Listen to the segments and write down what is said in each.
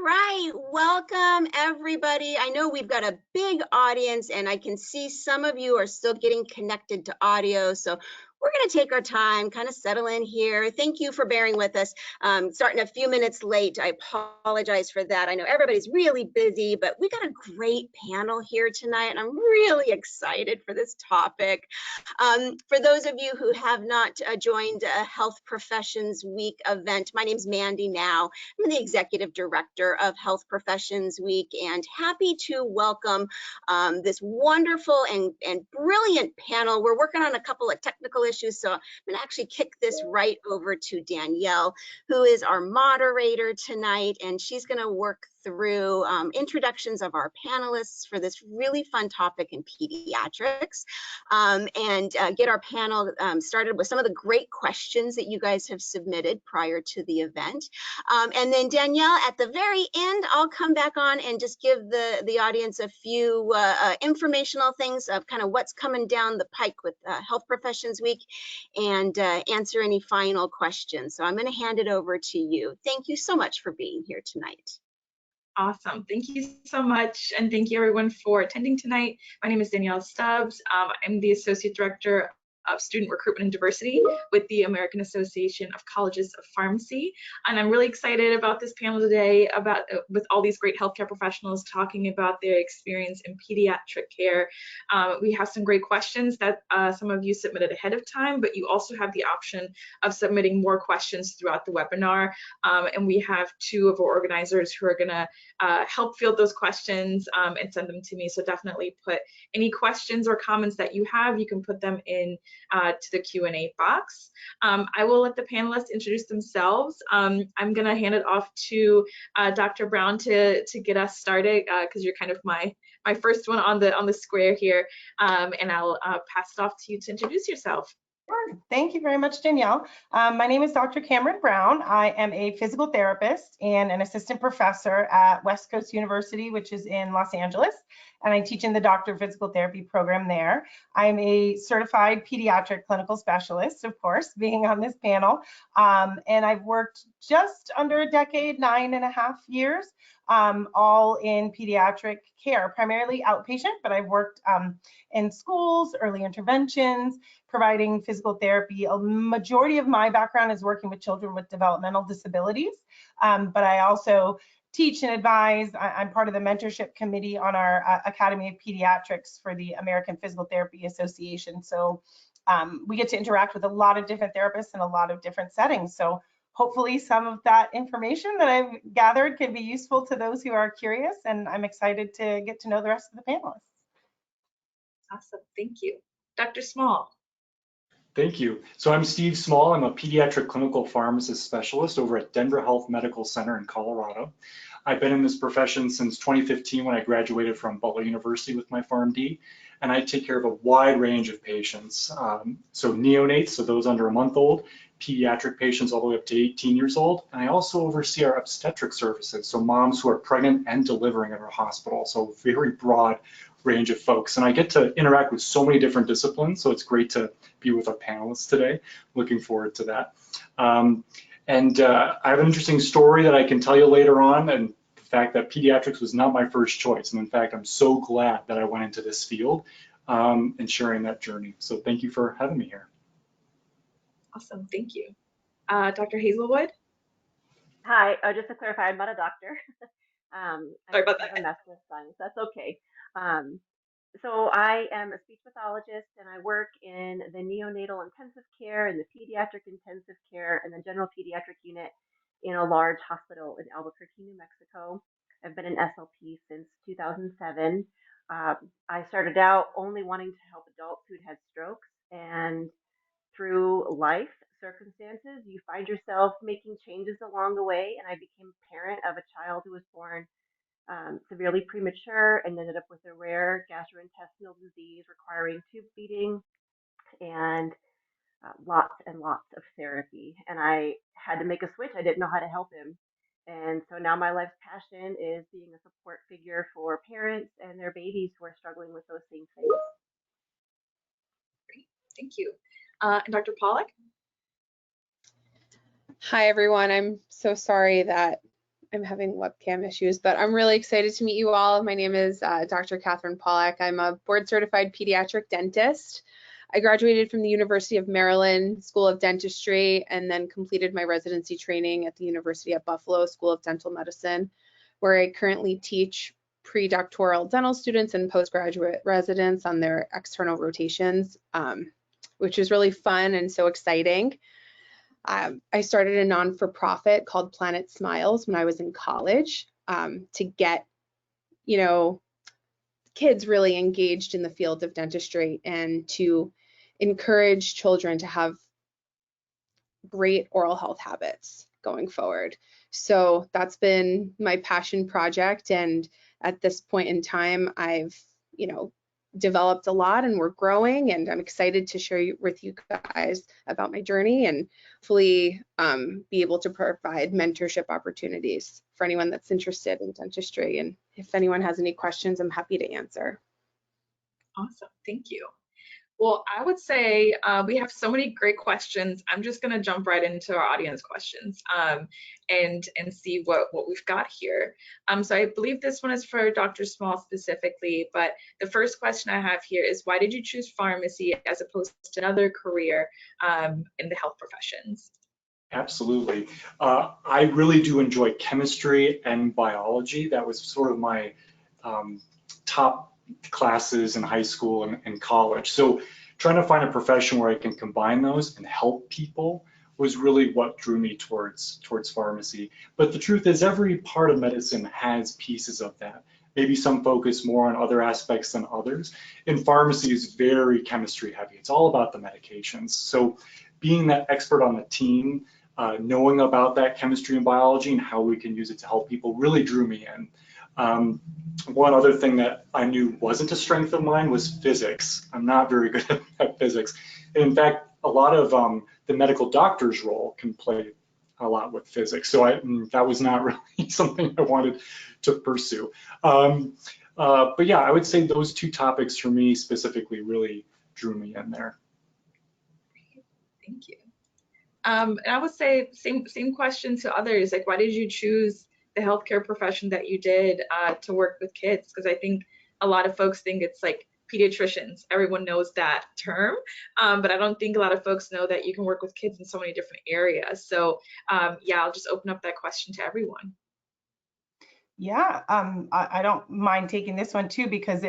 right, welcome everybody. I know we've got a big audience and I can see some of you are still getting connected to audio, so we're going to take our time, kind of settle in here. Thank you for bearing with us. Starting a few minutes late, I apologize for that. I know everybody's really busy, but we got a great panel here tonight, and I'm really excited for this topic. For those of you who have not joined a Health Professions Week event, my name's Mandy Now. I'm the Executive Director of Health Professions Week, and happy to welcome this wonderful and brilliant panel. We're working on a couple of technical issues, so I'm going to actually kick this right over to Danielle, who is our moderator tonight, and she's going to work through introductions of our panelists for this really fun topic in pediatrics, and get our panel started with some of the great questions that you guys have submitted prior to the event. And then Danielle, at the very end, I'll come back on and just give the audience a few informational things of kind of what's coming down the pike with Health Professions Week and answer any final questions. So I'm going to hand it over to you. Thank you so much for being here tonight. Awesome. Thank you so much. And thank you everyone for attending tonight. My name is Danielle Stubbs. I'm the Associate Director of Student Recruitment and Diversity with the American Association of Colleges of Pharmacy. And I'm really excited about this panel today with all these great healthcare professionals talking about their experience in pediatric care. We have some great questions that some of you submitted ahead of time, but you also have the option of submitting more questions throughout the webinar. And we have two of our organizers who are gonna help field those questions and send them to me. So definitely put any questions or comments that you have, you can put them in to the Q&A box. I will let the panelists introduce themselves. I'm going to hand it off to Dr. Brown to get us started because you're kind of my first one on the square here, and I'll pass it off to you to introduce yourself. Sure. Thank you very much, Danielle. My name is Dr. Kathryn Brown. I am a physical therapist and an assistant professor at West Coast University, which is in Los Angeles, and I teach in the Doctor of Physical Therapy program there. I'm a certified pediatric clinical specialist, of course, being on this panel, and I've worked just under a decade, 9.5 years, all in pediatric care, primarily outpatient, but I've worked in schools, early interventions, providing physical therapy. A majority of my background is working with children with developmental disabilities, but I also teach and advise. I'm part of the mentorship committee on our Academy of Pediatrics for the American Physical Therapy Association. So we get to interact with a lot of different therapists in a lot of different settings. So hopefully some of that information that I've gathered can be useful to those who are curious, and I'm excited to get to know the rest of the panelists. Awesome, thank you. Dr. Small. Thank you. So I'm Steve Small. I'm a Pediatric Clinical Pharmacist Specialist over at Denver Health Medical Center in Colorado. I've been in this profession since 2015 when I graduated from Butler University with my PharmD, and I take care of a wide range of patients. So neonates, so those under a month old, pediatric patients all the way up to 18 years old, and I also oversee our obstetric services, so moms who are pregnant and delivering at our hospital, so very broad range of folks. And I get to interact with so many different disciplines, so it's great to be with our panelists today. Looking forward to that. I have an interesting story that I can tell you later on, and the fact that pediatrics was not my first choice. And in fact, I'm so glad that I went into this field and sharing that journey. So thank you for having me here. Awesome, thank you. Dr. Hazelwood? Hi, just to clarify, I'm not a doctor. Sorry about that. I mess with science, that's okay. So I am a speech pathologist, and I work in the neonatal intensive care and the pediatric intensive care and the general pediatric unit in a large hospital in Albuquerque, New Mexico. I've been an SLP since 2007. I started out only wanting to help adults who'd had strokes, and through life circumstances, you find yourself making changes along the way, and I became a parent of a child who was born severely premature and ended up with a rare gastrointestinal disease requiring tube feeding and lots and lots of therapy. And I had to make a switch. I didn't know how to help him. And so now my life's passion is being a support figure for parents and their babies who are struggling with those same things. Great, thank you. And Dr. Pawlak? Hi, everyone. I'm so sorry that I'm having webcam issues, but I'm really excited to meet you all. My name is Dr. Kathryn Pawlak. I'm a board certified pediatric dentist. I graduated from the University of Maryland School of Dentistry and then completed my residency training at the University at Buffalo School of Dental Medicine, where I currently teach pre-doctoral dental students and postgraduate residents on their external rotations, which is really fun and so exciting. I started a non-for-profit called Planet Smilez when I was in college to get, kids really engaged in the field of dentistry and to encourage children to have great oral health habits going forward. So that's been my passion project. And at this point in time, I've, developed a lot and we're growing, and I'm excited to share with you guys about my journey and hopefully be able to provide mentorship opportunities for anyone that's interested in dentistry. And if anyone has any questions, I'm happy to answer. Awesome, thank you. Well, I would say we have so many great questions. I'm just going to jump right into our audience questions and see what we've got here. So I believe this one is for Dr. Small specifically, but the first question I have here is, why did you choose pharmacy as opposed to another career in the health professions? Absolutely. I really do enjoy chemistry and biology. That was sort of my top classes in high school and college. So trying to find a profession where I can combine those and help people was really what drew me towards pharmacy. But the truth is, every part of medicine has pieces of that. Maybe some focus more on other aspects than others. And pharmacy is very chemistry heavy. It's all about the medications. So being that expert on the team, knowing about that chemistry and biology and how we can use it to help people really drew me in. One other thing that I knew wasn't a strength of mine was physics. I'm not very good at physics. And in fact, a lot of the medical doctor's role can play a lot with physics. So that was not really something I wanted to pursue. But yeah, I would say those two topics for me specifically really drew me in there. Thank you. And I would say same question to others, like, why did you choose the healthcare profession that you did to work with kids? Because I think a lot of folks think it's like pediatricians. Everyone knows that term, but I don't think a lot of folks know that you can work with kids in so many different areas. So yeah, I'll just open up that question to everyone. Yeah, I don't mind taking this one too, because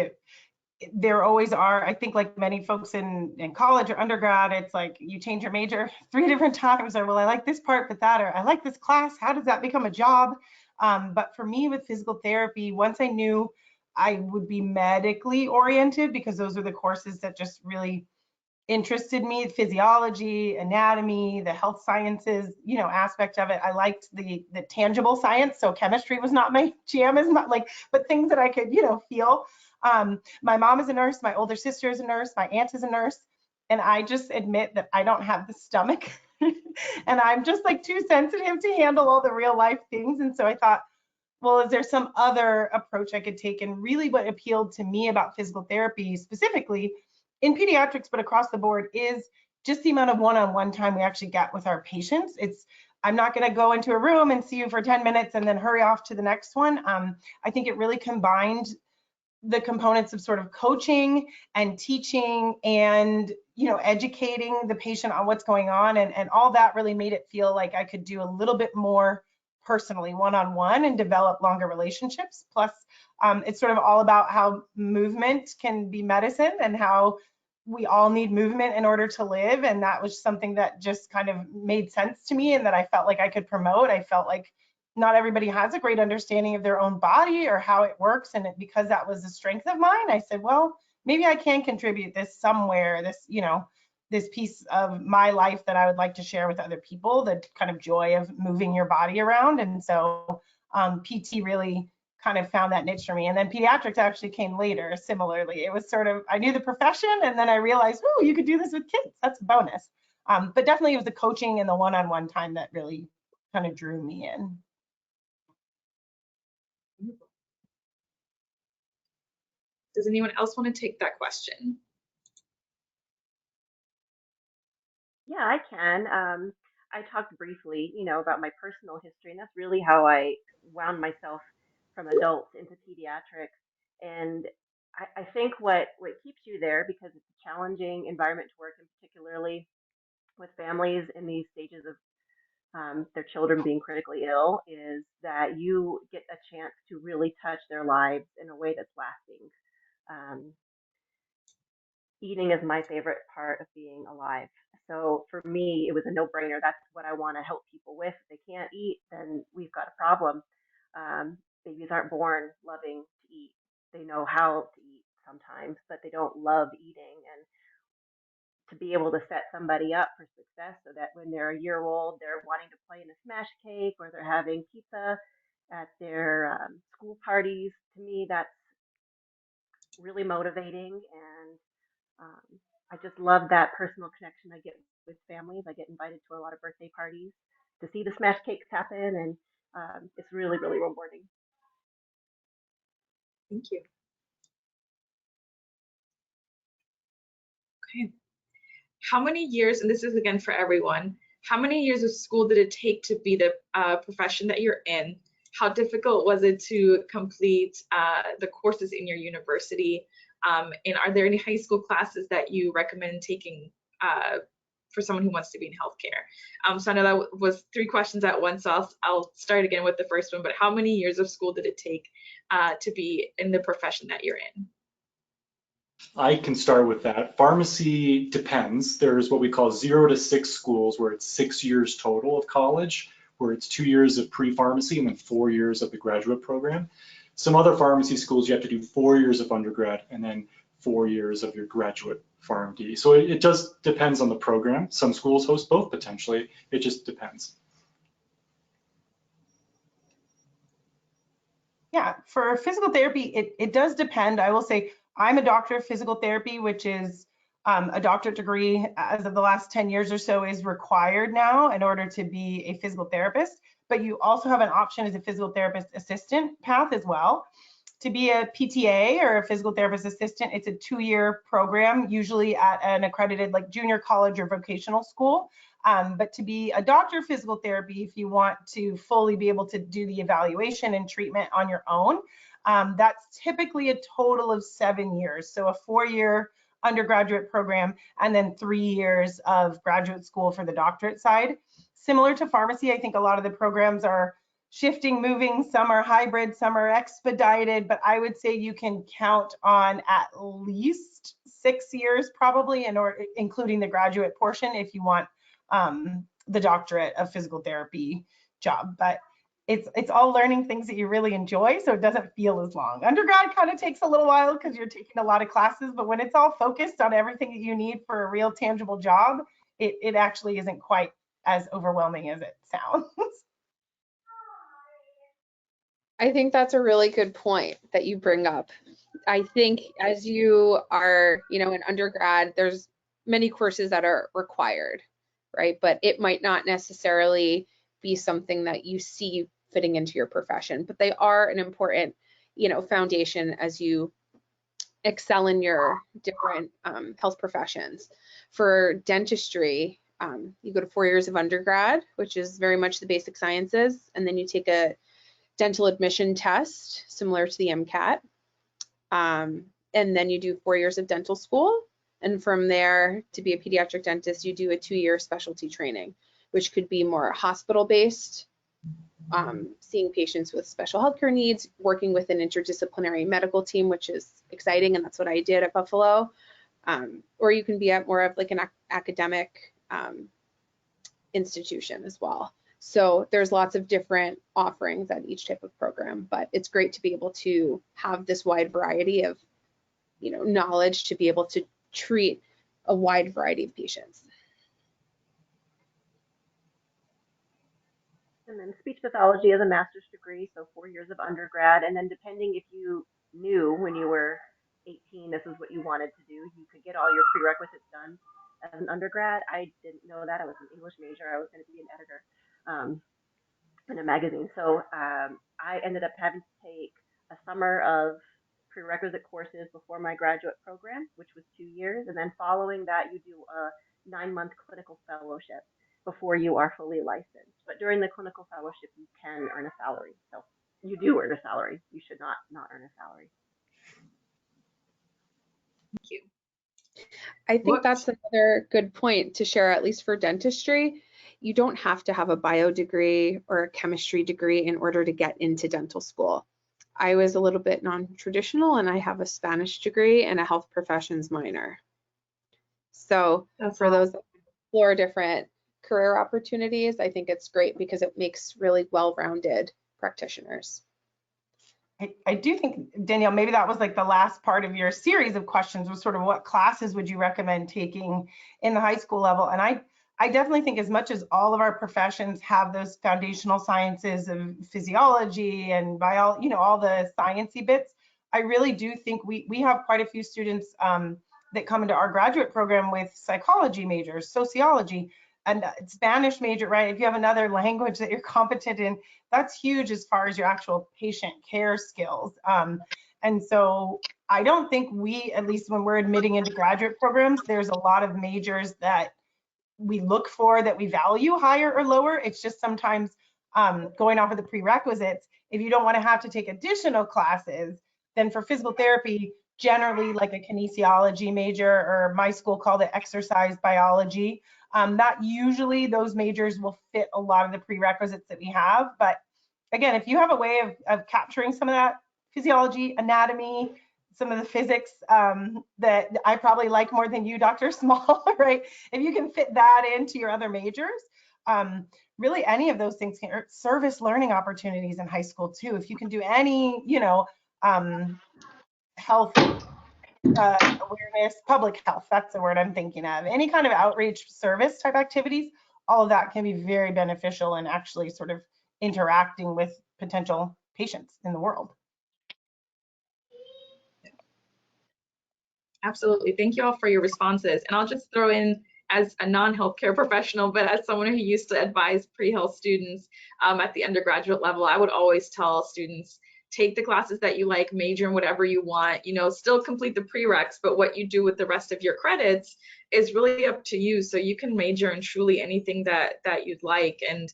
there always are, I think, like many folks in college or undergrad, it's like you change your major 3 different times, or well, I like this part, but that, or I like this class, how does that become a job? But for me with physical therapy, once I knew I would be medically oriented, because those are the courses that just really interested me, physiology, anatomy, the health sciences, aspect of it. I liked the tangible science. So chemistry was not my jam, as much, but things that I could, feel. My mom is a nurse, my older sister is a nurse, my aunt is a nurse, and I just admit that I don't have the stomach and I'm just too sensitive to handle all the real life things. And so I thought, well, is there some other approach I could take? And really what appealed to me about physical therapy specifically in pediatrics, but across the board, is just the amount of one-on-one time we actually get with our patients. I'm not going to go into a room and see you for 10 minutes and then hurry off to the next one. I think it really combined the components of sort of coaching and teaching and educating the patient on what's going on, and all that really made it feel like I could do a little bit more personally one-on-one and develop longer relationships. Plus it's sort of all about how movement can be medicine and how we all need movement in order to live, and that was something that just kind of made sense to me and that I felt like I could promote. I felt like not everybody has a great understanding of their own body or how it works, and because that was a strength of mine, I said, well, maybe I can contribute this somewhere, this piece of my life that I would like to share with other people, the kind of joy of moving your body around. And so PT really kind of found that niche for me. And then pediatrics actually came later, similarly. It was sort of, I knew the profession, and then I realized, oh, you could do this with kids. That's a bonus. But definitely it was the coaching and the one-on-one time that really kind of drew me in. Does anyone else want to take that question? Yeah, I can. I talked briefly, about my personal history, and that's really how I wound myself from adults into pediatrics. And I think what keeps you there, because it's a challenging environment to work in, particularly with families in these stages of their children being critically ill, is that you get a chance to really touch their lives in a way that's lasting. Um, Eating is my favorite part of being alive. So for me, it was a no-brainer. That's what I want to help people with. If they can't eat, then we've got a problem. Babies aren't born loving to eat. They know how to eat sometimes, but they don't love eating. And to be able to set somebody up for success so that when they're a year old, they're wanting to play in a smash cake or they're having pizza at their school parties, to me, that's really motivating. And I just love that personal connection I get with families. I get invited to a lot of birthday parties to see the smash cakes happen, and it's really, really rewarding. Thank you. Okay. How many years, and this is again for everyone, how many years of school did it take to be the profession that you're in? How difficult was it to complete the courses in your university? And are there any high school classes that you recommend taking for someone who wants to be in healthcare? So I know that was 3 questions at once, so I'll start again with the first one, but how many years of school did it take to be in the profession that you're in? I can start with that. Pharmacy depends. There's what we call 0 to 6 schools where it's 6 years total of college, where it's 2 years of pre-pharmacy and then 4 years of the graduate program. Some other pharmacy schools, you have to do 4 years of undergrad and then 4 years of your graduate PharmD. So it just depends on the program. Some schools host both potentially. It just depends. Yeah, for physical therapy, it does depend. I will say I'm a doctor of physical therapy, which is a doctorate degree as of the last 10 years or so is required now in order to be a physical therapist. But you also have an option as a physical therapist assistant path as well. To be a PTA or a physical therapist assistant, it's a 2-year program, usually at an accredited like junior college or vocational school. But to be a doctor of physical therapy, if you want to fully be able to do the evaluation and treatment on your own, that's typically a total of 7 years. So a 4-year undergraduate program and then 3 years of graduate school for the doctorate side. Similar to pharmacy, I think a lot of the programs are shifting, moving. Some are hybrid, some are expedited, but I would say you can count on at least 6 years probably, in order, including the graduate portion, if you want the doctorate of physical therapy job. But it's all learning things that you really enjoy, so it doesn't feel as long. Undergrad kind of takes a little while because you're taking a lot of classes, but when it's all focused on everything that you need for a real tangible job, it actually isn't quite as overwhelming as it sounds. I think that's a really good point that you bring up. I think as you are, in undergrad, there's many courses that are required, right? But it might not necessarily be something that you see fitting into your profession, but they are an important, foundation as you excel in your different health professions. For dentistry, you go to 4 years of undergrad, which is very much the basic sciences, and then you take a dental admission test similar to the MCAT. And then you do 4 years of dental school. And from there, to be a pediatric dentist, you do a 2-year specialty training, which could be more hospital-based, seeing patients with special healthcare needs, working with an interdisciplinary medical team, which is exciting, and that's what I did at Buffalo. Or you can be at more of like an academic institution as well. So there's lots of different offerings at each type of program, but it's great to be able to have this wide variety of, knowledge to be able to treat a wide variety of patients. And then speech pathology is a master's degree, so 4 years of undergrad. And then depending if you knew when you were 18, this is what you wanted to do, you could get all your prerequisites done as an undergrad. I didn't know that. I was an English major. I was going to be an editor in a magazine. So I ended up having to take a summer of prerequisite courses before my graduate program, which was 2 years. And then following that, you do a 9-month clinical fellowship. before you are fully licensed. But during the clinical fellowship, you can earn a salary. So you do earn a salary. You should not earn a salary. Thank you. I think that's another good point to share, at least for dentistry. You don't have to have a bio degree or a chemistry degree in order to get into dental school. I was a little bit non-traditional and I have a Spanish degree and a health professions minor. So for those that explore different career opportunities, I think it's great because it makes really well-rounded practitioners. I do think, Danielle, maybe that was like the last part of your series of questions was sort of what classes would you recommend taking in the high school level? And I definitely think as much as all of our professions have those foundational sciences of physiology and biology, you know, all the sciencey bits, I really do think we have quite a few students that come into our graduate program with psychology majors, sociology, and Spanish major, right? If you have another language that you're competent in, that's huge as far as your actual patient care skills. And so I don't think we, at least when we're admitting into graduate programs, there's a lot of majors that we look for that we value higher or lower. It's just sometimes going off of the prerequisites, if you don't want to have to take additional classes, then for physical therapy, generally like a kinesiology major, or my school called it exercise biology. Not usually those majors will fit a lot of the prerequisites that we have. But again, if you have a way of capturing some of that physiology, anatomy, some of the physics that I probably like more than you, Dr. Small, right? If you can fit that into your other majors, really any of those things can service learning opportunities in high school too. If you can do any, you know, health awareness, public health, that's the word I'm thinking of. Any kind of outreach service type activities, all of that can be very beneficial in actually sort of interacting with potential patients in the world. Absolutely. Thank you all for your responses. And I'll just throw in, as a non-healthcare professional, but as someone who used to advise pre-health students at the undergraduate level, I would always tell students, take the classes that you like, major in whatever you want, you know, still complete the prereqs, but what you do with the rest of your credits is really up to you. So you can major in truly anything that you'd like. And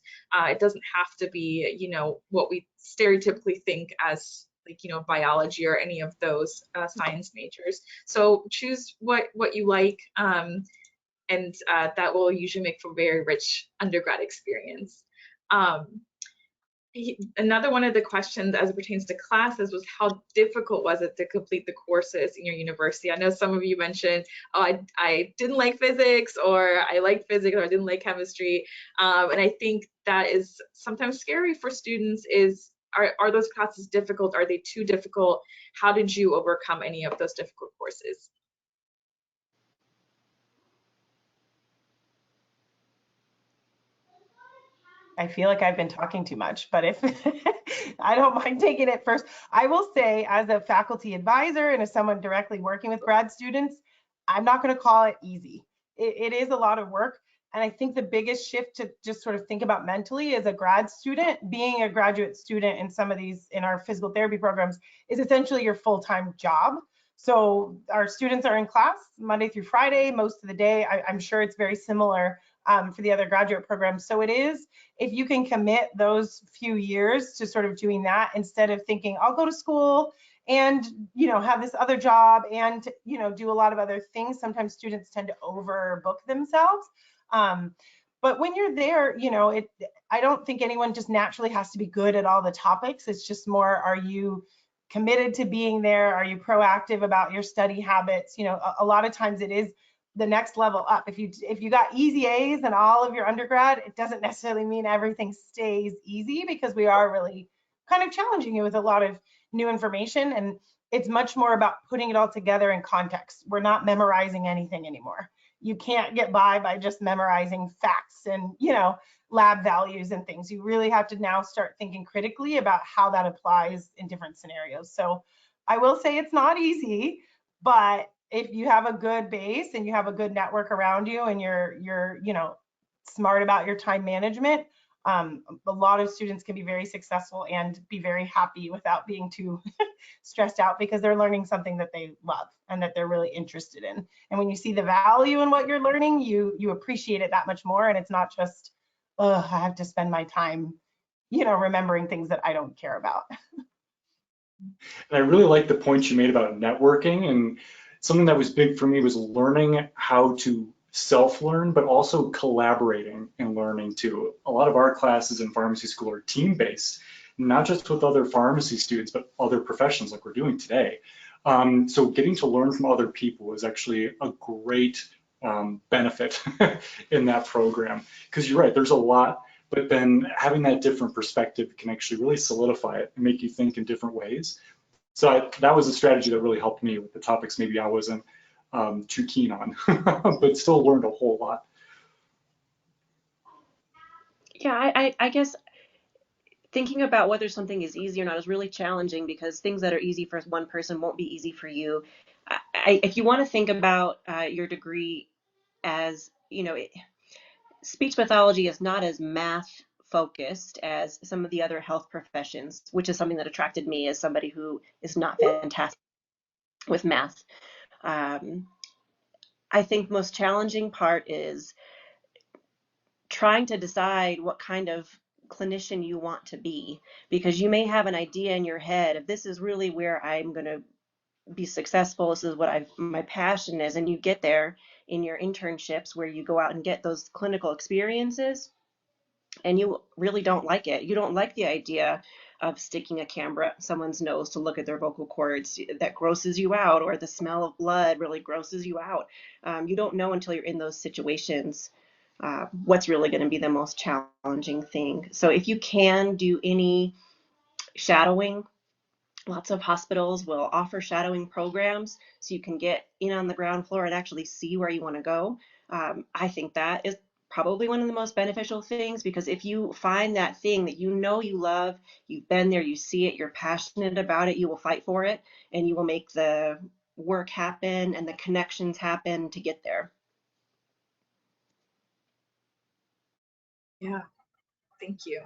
it doesn't have to be, you know, what we stereotypically think as, like, you know, biology or any of those science majors. So choose what you like, and that will usually make for a very rich undergrad experience. Another one of the questions as it pertains to classes was, how difficult was it to complete the courses in your university? I know some of you mentioned, oh, I didn't like physics, or I liked physics, or I didn't like chemistry. And I think that is sometimes scary for students. Are those classes difficult? Are they too difficult? How did you overcome any of those difficult courses? I feel like I've been talking too much, but if I don't mind taking it first, I will say, as a faculty advisor and as someone directly working with grad students, I'm not going to call it easy. It is a lot of work. And I think the biggest shift to just sort of think about mentally as a grad student, being a graduate student in some of these, in our physical therapy programs, is essentially your full-time job. So our students are in class Monday through Friday, most of the day. I'm sure it's very similar for the other graduate programs. So it is, if you can commit those few years to sort of doing that, instead of thinking, I'll go to school and, you know, have this other job and, you know, do a lot of other things. Sometimes students tend to overbook themselves. But when you're there, you know, I don't think anyone just naturally has to be good at all the topics. It's just more, are you committed to being there? Are you proactive about your study habits? You know, a lot of times it is the next level up. If you got easy A's in all of your undergrad, it doesn't necessarily mean everything stays easy, because we are really kind of challenging you with a lot of new information, and it's much more about putting it all together in context. We're not memorizing anything anymore. You can't get by just memorizing facts and, you know, lab values and things. You really have to now start thinking critically about how that applies in different scenarios. So I will say it's not easy, but if you have a good base and you have a good network around you and you're you know, smart about your time management, A lot of students can be very successful and be very happy without being too stressed out, because they're learning something that they love and that they're really interested in. And when you see the value in what you're learning, you appreciate it that much more. And it's not just, oh, I have to spend my time, remembering things that I don't care about. And I really like the point you made about networking, and something that was big for me was learning how to self-learn, but also collaborating and learning too. A lot of our classes in pharmacy school are team-based, not just with other pharmacy students, but other professions like we're doing today. So getting to learn from other people is actually a great benefit in that program, because you're right, there's a lot, but then having that different perspective can actually really solidify it and make you think in different ways. So that was a strategy that really helped me with the topics maybe I wasn't too keen on, but still learned a whole lot. Yeah, I guess thinking about whether something is easy or not is really challenging, because things that are easy for one person won't be easy for you. If you want to think about your degree as, speech pathology is not as math focused as some of the other health professions, which is something that attracted me as somebody who is not fantastic with math. I think most challenging part is trying to decide what kind of clinician you want to be, because you may have an idea in your head of this is really where I'm going to be successful, this is what my passion is, and you get there in your internships where you go out and get those clinical experiences and you really don't like it. You don't like the idea of sticking a camera up someone's nose to look at their vocal cords. That grosses you out, or the smell of blood really grosses you out. You don't know until you're in those situations what's really going to be the most challenging thing. So if you can do any shadowing, lots of hospitals will offer shadowing programs so you can get in on the ground floor and actually see where you want to go. I think that is probably one of the most beneficial things, because if you find that thing that you love, you've been there, you see it, you're passionate about it, you will fight for it, and you will make the work happen and the connections happen to get there. Yeah, thank you.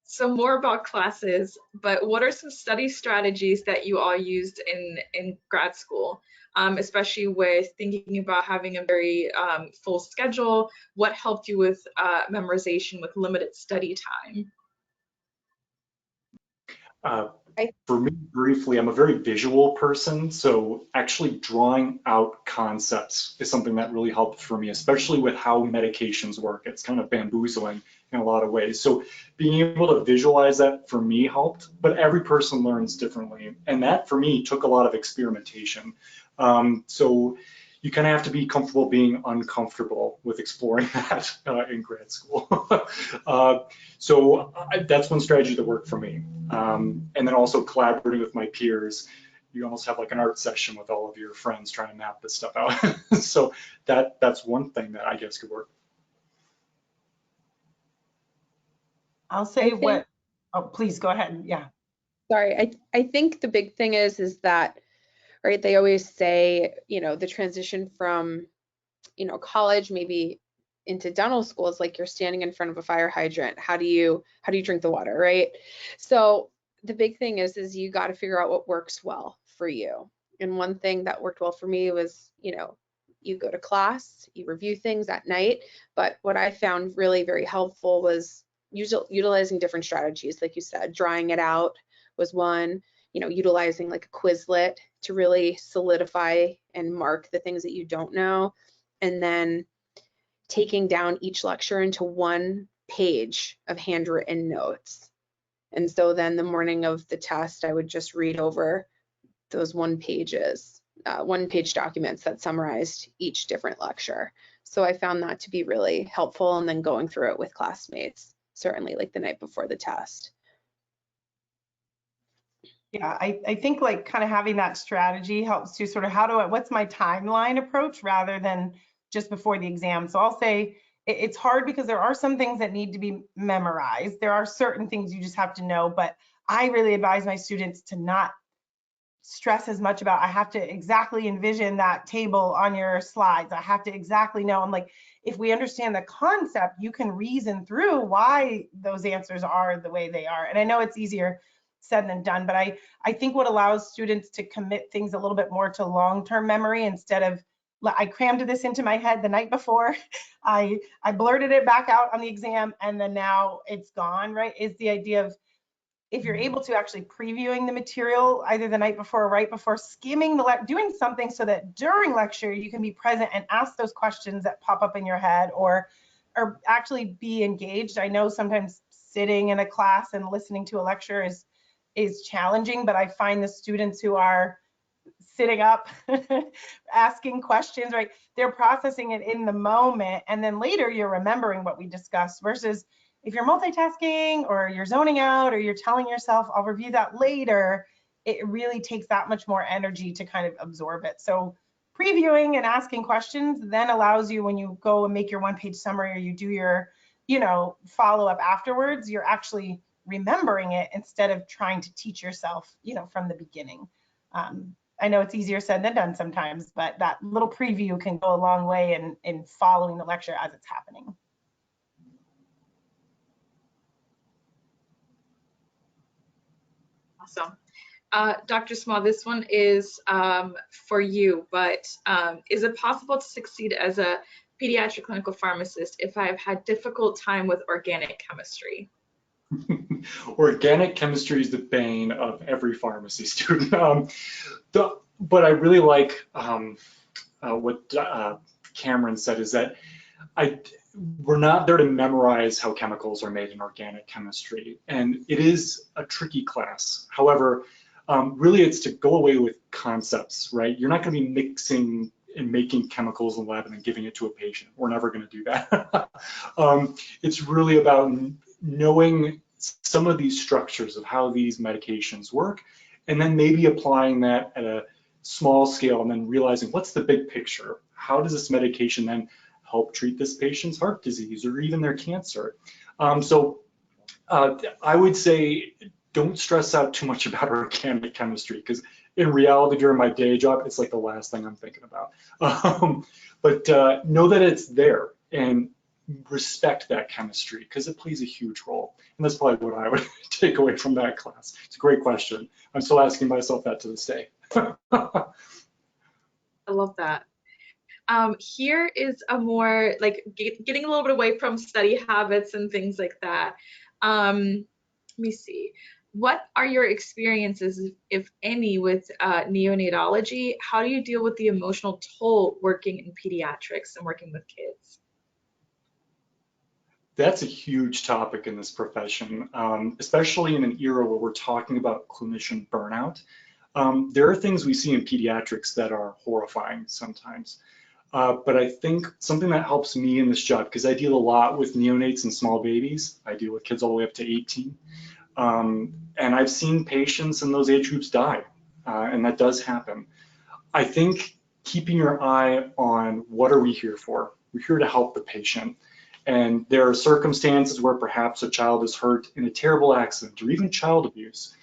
So more about classes, but what are some study strategies that you all used in grad school, especially with thinking about having a very full schedule? What helped you with memorization with limited study time? For me, briefly, I'm a very visual person, so actually drawing out concepts is something that really helped for me, especially with how medications work. It's kind of bamboozling in a lot of ways. So being able to visualize that for me helped, but every person learns differently. And that for me took a lot of experimentation. So you kind of have to be comfortable being uncomfortable with exploring that in grad school. So that's one strategy that worked for me. And then also collaborating with my peers. You almost have like an art session with all of your friends trying to map this stuff out. So that's one thing that I guess could work. I'll say oh, please go ahead. Yeah. Sorry, I think the big thing is that, right, they always say, the transition from, college maybe into dental school is like you're standing in front of a fire hydrant. How do you drink the water, right? So the big thing is you got to figure out what works well for you. And one thing that worked well for me was, you go to class, you review things at night, but what I found really very helpful was utilizing different strategies. Like you said, drawing it out was one, utilizing like a Quizlet to really solidify and mark the things that you don't know, and then taking down each lecture into one page of handwritten notes. And so then the morning of the test, I would just read over those one-page documents that summarized each different lecture. So I found that to be really helpful, and then going through it with classmates, certainly like the night before the test. Yeah, I think like kind of having that strategy helps to sort of what's my timeline approach rather than just before the exam. So I'll say it's hard because there are some things that need to be memorized. There are certain things you just have to know, but I really advise my students to not stress as much about I have to exactly envision that table on your slides. I have to exactly know. I'm like, if we understand the concept, you can reason through why those answers are the way they are. And I know it's easier said than done, but I think what allows students to commit things a little bit more to long-term memory instead of, I crammed this into my head the night before, I blurted it back out on the exam, and then now it's gone, right? Is the idea of, if you're able to actually previewing the material either the night before or right before, skimming doing something so that during lecture you can be present and ask those questions that pop up in your head, or actually be engaged. I know sometimes sitting in a class and listening to a lecture is challenging, but I find the students who are sitting up asking questions, right, they're processing it in the moment, and then later you're remembering what we discussed, versus if you're multitasking or you're zoning out or you're telling yourself I'll review that later, it really takes that much more energy to kind of absorb it. So previewing and asking questions then allows you, when you go and make your one-page summary or you do your, follow-up afterwards, you're actually remembering it instead of trying to teach yourself, from the beginning. I know it's easier said than done sometimes, but that little preview can go a long way in following the lecture as it's happening. Awesome. Dr. Small, this one is for you, but is it possible to succeed as a pediatric clinical pharmacist if I have had difficult time with organic chemistry? Organic chemistry is the bane of every pharmacy student. But I really like what Cameron said, is that we're not there to memorize how chemicals are made in organic chemistry, and it is a tricky class. However, really it's to go away with concepts, right? You're not going to be mixing and making chemicals in the lab and then giving it to a patient. We're never going to do that. It's really about knowing some of these structures of how these medications work, and then maybe applying that at a small scale, and then realizing what's the big picture. How does this medication then help treat this patient's heart disease or even their cancer? I would say don't stress out too much about organic chemistry, because in reality, during my day job, it's like the last thing I'm thinking about. But know that it's there and respect that chemistry, because it plays a huge role. And that's probably what I would take away from that class. It's a great question. I'm still asking myself that to this day. I love that. Here is a more like getting a little bit away from study habits and things like that. Let me see. What are your experiences, if any, with neonatology? How do you deal with the emotional toll working in pediatrics and working with kids? That's a huge topic in this profession, especially in an era where we're talking about clinician burnout. There are things we see in pediatrics that are horrifying sometimes. But I think something that helps me in this job, because I deal a lot with neonates and small babies. I deal with kids all the way up to 18. And I've seen patients in those age groups die, and that does happen. I think keeping your eye on what are we here for? We're here to help the patient. And there are circumstances where perhaps a child is hurt in a terrible accident or even child abuse.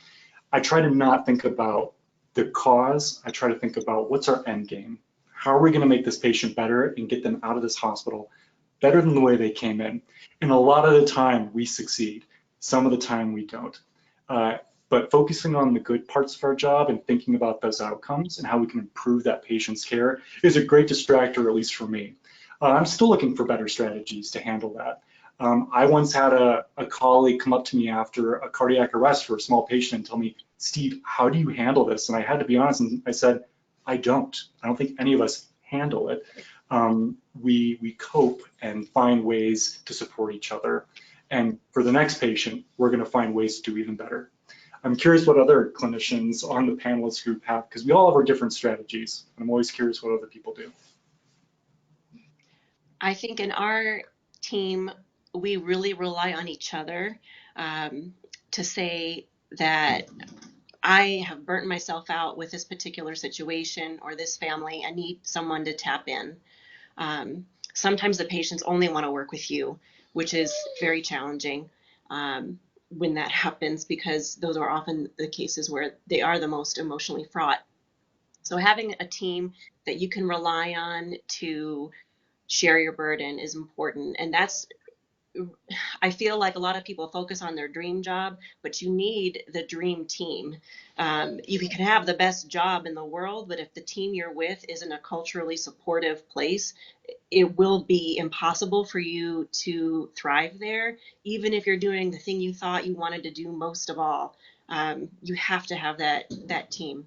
I try to not think about the cause. I try to think about what's our end game. How are we going to make this patient better and get them out of this hospital better than the way they came in? And a lot of the time we succeed. Some of the time we don't. But focusing on the good parts of our job and thinking about those outcomes and how we can improve that patient's care is a great distractor, at least for me. I'm still looking for better strategies to handle that. I once had a colleague come up to me after a cardiac arrest for a small patient and tell me, Steve, how do you handle this? And I had to be honest, and I said, I don't think any of us handle it. We cope and find ways to support each other. And for the next patient, we're going to find ways to do even better. I'm curious what other clinicians on the panelist group have, because we all have our different strategies. I'm always curious what other people do. I think in our team, we really rely on each other to say that I have burnt myself out with this particular situation or this family. I need someone to tap in. Sometimes the patients only want to work with you, which is very challenging. when that happens, because those are often the cases where they are the most emotionally fraught. So having a team that you can rely on to share your burden is important. And that's, I feel like a lot of people focus on their dream job, but you need the dream team. You can have the best job in the world, but if the team you're with isn't a culturally supportive place, it will be impossible for you to thrive there, even if you're doing the thing you thought you wanted to do most of all. You have to have that team.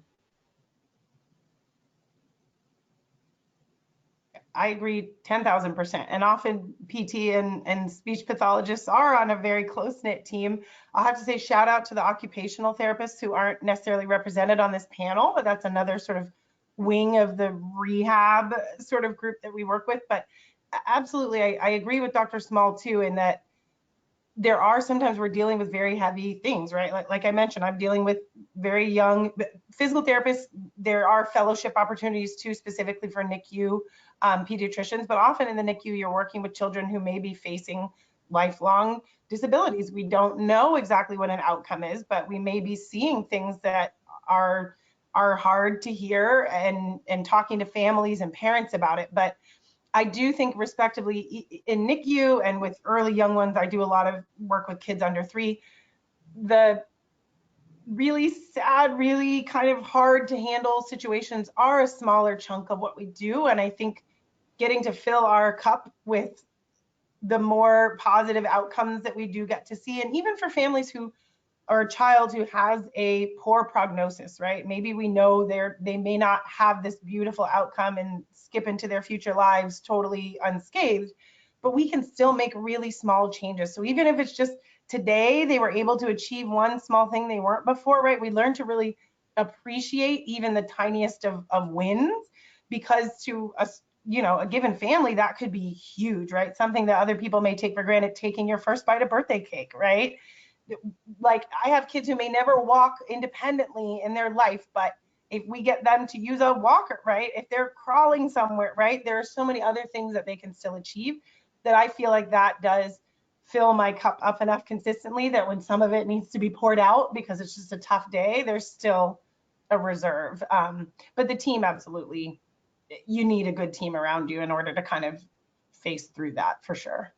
I agree 10,000%. And often PT and speech pathologists are on a very close-knit team. I'll have to say shout out to the occupational therapists who aren't necessarily represented on this panel, but that's another sort of wing of the rehab sort of group that we work with. But absolutely, I agree with Dr. Small too, in that there are sometimes we're dealing with very heavy things, right? Like I mentioned, I'm dealing with very young physical therapists. There are fellowship opportunities too, specifically for NICU pediatricians, but often in the NICU, you're working with children who may be facing lifelong disabilities. We don't know exactly what an outcome is, but we may be seeing things that are hard to hear, and talking to families and parents about it. But I do think respectively in NICU and with early young ones, I do a lot of work with kids under 3. The really sad, really kind of hard to handle situations are a smaller chunk of what we do. And I think getting to fill our cup with the more positive outcomes that we do get to see, and even for families who or a child who has a poor prognosis, right? Maybe we know they may not have this beautiful outcome and skip into their future lives totally unscathed, but we can still make really small changes. So even if it's just today they were able to achieve one small thing they weren't before, right? We learn to really appreciate even the tiniest of wins, because to us, a given family, that could be huge, right? Something that other people may take for granted, taking your first bite of birthday cake, right? Like I have kids who may never walk independently in their life, but if we get them to use a walker, right? If they're crawling somewhere, right? There are so many other things that they can still achieve that I feel like that does fill my cup up enough consistently that when some of it needs to be poured out because it's just a tough day, there's still a reserve. But the team, absolutely, you need a good team around you in order to kind of face through that for sure.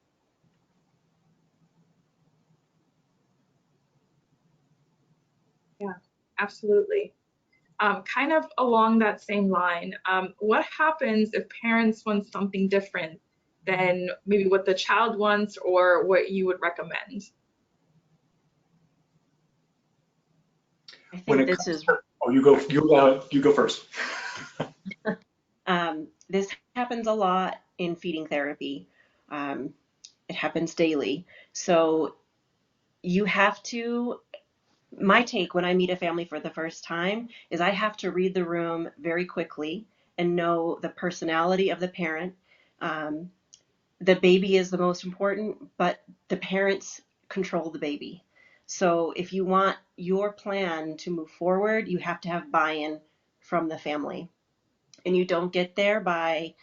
Yeah, absolutely. Kind of along that same line, what happens if parents want something different than maybe what the child wants or what you would recommend? I think this is. Oh, you go first. This happens a lot in feeding therapy. It happens daily. So you have to, my take when I meet a family for the first time is I have to read the room very quickly and know the personality of the parent. The baby is the most important, but the parents control the baby. So if you want your plan to move forward, you have to have buy-in from the family. And you don't get there by